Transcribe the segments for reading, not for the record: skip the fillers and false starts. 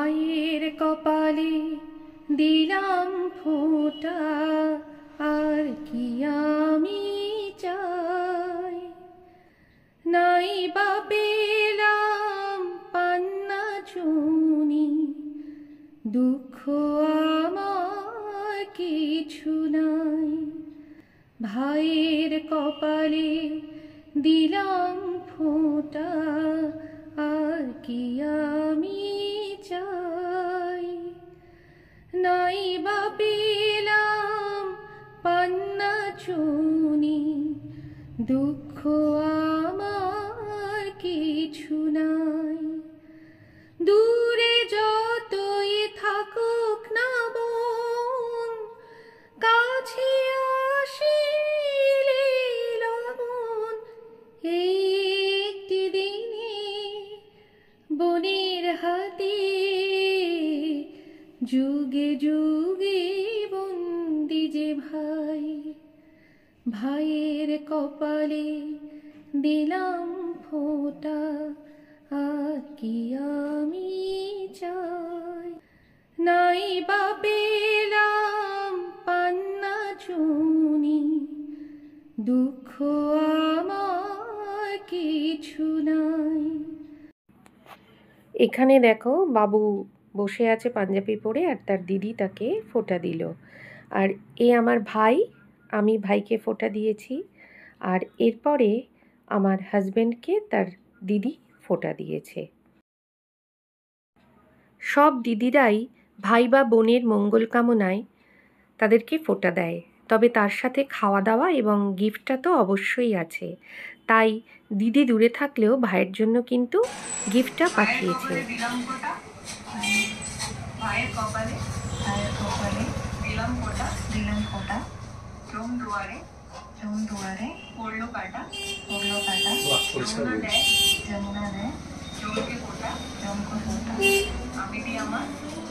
ভাইয়ের কপালে দিলাম ফোঁটা, আর কি আমি চাই। নাই বা পেলাম পান্না চুনি, দুঃখ আমার কিছু নাই। ভাইয়ের কপালে দিলাম ফোঁটা, আর কি আমি চাই। নাই বা পেলাম পান্না চুনি, দুঃখ আমার কিছু নাই। দূরে যতই থাকুক না বোন, কাছে আসিলে লগন। এই একটি দিনে বোনের হাতে যুগে যুগে বন্দি যে ভাই। ভাইয়ের কপালে দিলাম ফোঁটা, আর কি আমি চাই। নাই বা পেলাম পান্না চুনি, দুঃখ আমার কিছু নাই। এখানে দেখো বাবু বসে আছে পাঞ্জাবি পরে, আর তার দিদি তাকে ফোঁটা দিল। আর এ আমার ভাই, আমি ভাইকে ফোঁটা দিয়েছি। আর এরপরে আমার হাজব্যান্ডকে তার দিদি ফোঁটা দিয়েছে। সব দিদিরাই ভাই বা বোনের মঙ্গল কামনায় তাদেরকে ফোঁটা দেয়, তবে তার সাথে খাওয়া দাওয়া এবং গিফটটা তো অবশ্যই আছে। তাই দিদি দূরে থাকলেও ভাইয়ের জন্য কিন্তু গিফটটা পাঠিয়েছে। ভাইয়ের কপালে দিলাম ফোঁটা, চোম দুয়ারে পড়লো কাটা, যমুনা দেয় জমকে ফোঁটা,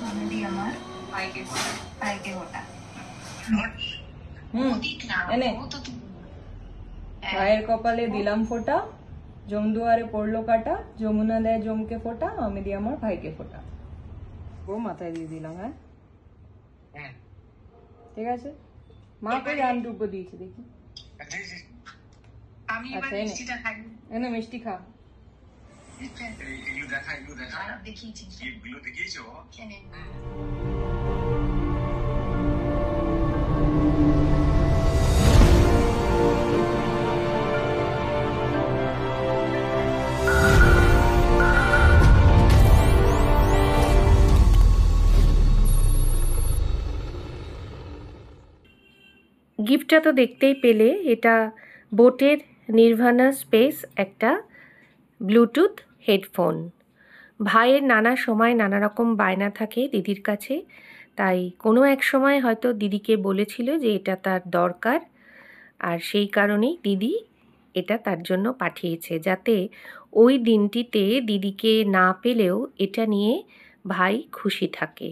আমি দি আমার ভাইকে ফোঁটা। ভাইয়ের কপালে দিলাম ফোঁটা, জম দুয়ারে পড়লো কাটা, যমুনা দেয় জমকে ফোঁটা, আমি দি আমার ভাইকে ফোঁটা। ও মাথায় দিয়ে দিলাম। হ্যাঁ ঠিক আছে। মা কই আনটুকু দিয়েছে দেখি। আচ্ছা এনে মিষ্টি খা। গিফটটা তো দেখতেই পেলে, এটা বোটের নির্ভানা স্পেস একটা ব্লুটুথ হেডফোন। ভাইয়ের নানা সময় নানা রকম বায়না থাকে দিদির কাছে, তাই কোনো এক সময় হয়তো দিদিকে বলেছিল যে এটা তার দরকার, আর সেই কারণেই দিদি এটা তার জন্য পাঠিয়েছে, যাতে ওই দিনটিতে দিদিকে না পেলেও এটা নিয়ে ভাই খুশি থাকে।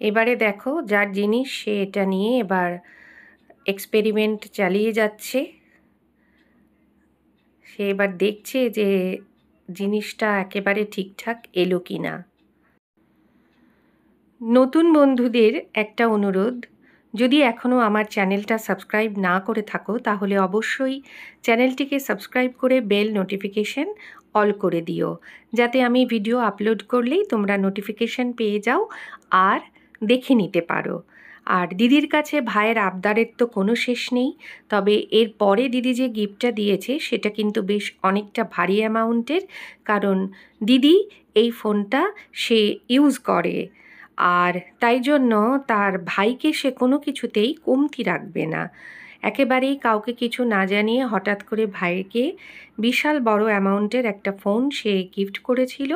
এবারে দেখো যার জিনিস সে এটা নিয়ে এবার এক্সপেরিমেন্ট চালিয়ে যাচ্ছে। সে এবার দেখছে যে জিনিসটা একেবারে ঠিকঠাক এলো কি না। নতুন বন্ধুদের একটা অনুরোধ, যদি এখনও আমার চ্যানেলটা সাবস্ক্রাইব না করে থাকো তাহলে অবশ্যই চ্যানেলটিকে সাবস্ক্রাইব করে বেল নোটিফিকেশন অল করে দিও, যাতে আমি ভিডিও আপলোড করলেই তোমরা নোটিফিকেশন পেয়ে যাও আর দেখে নিতে পারো। আর দিদির কাছে ভাইয়ের আবদারের তো কোনো শেষ নেই, তবে এর পরে দিদি যে গিফটটা দিয়েছে সেটা কিন্তু বেশ অনেকটা ভারী অ্যামাউন্টের, কারণ দিদি এই ফোনটা সে ইউজ করে আর তাই জন্য তার ভাইকে সে কোনো কিছুতেই কমতি রাখবে না। একেবারেই কাউকে কিছু না জানিয়ে হঠাৎ করে ভাইকে বিশাল বড় অ্যামাউন্টের একটা ফোন সে গিফট করেছিল।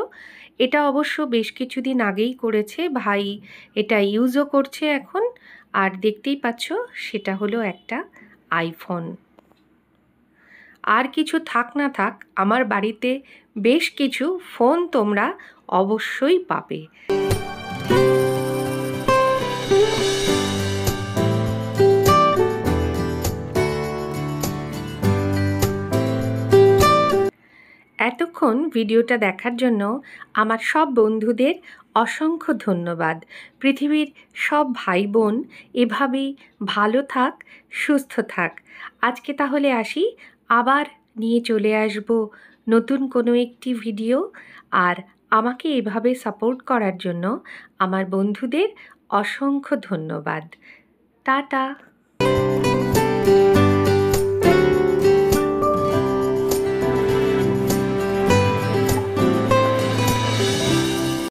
এটা অবশ্য বেশ কিছুদিন আগেই করেছে, ভাই এটা ইউজও করছে এখন। আর দেখতেই পাচ্ছ সেটা হলো একটা আইফোন। আর কিছু থাক না থাক, আমার বাড়িতে বেশ কিছু ফোন তোমরা অবশ্যই পাবে। এতক্ষণ ভিডিওটা দেখার জন্য আমার সব বন্ধুদের অসংখ্য ধন্যবাদ। পৃথিবীর সব ভাই বোন এভাবেই ভালো থাক, সুস্থ থাক। আজকে তাহলে আসি, আবার নিয়ে চলে আসব নতুন কোনো একটি ভিডিও। আর আমাকে এভাবে সাপোর্ট করার জন্য আমার বন্ধুদের অসংখ্য ধন্যবাদ। টাটা।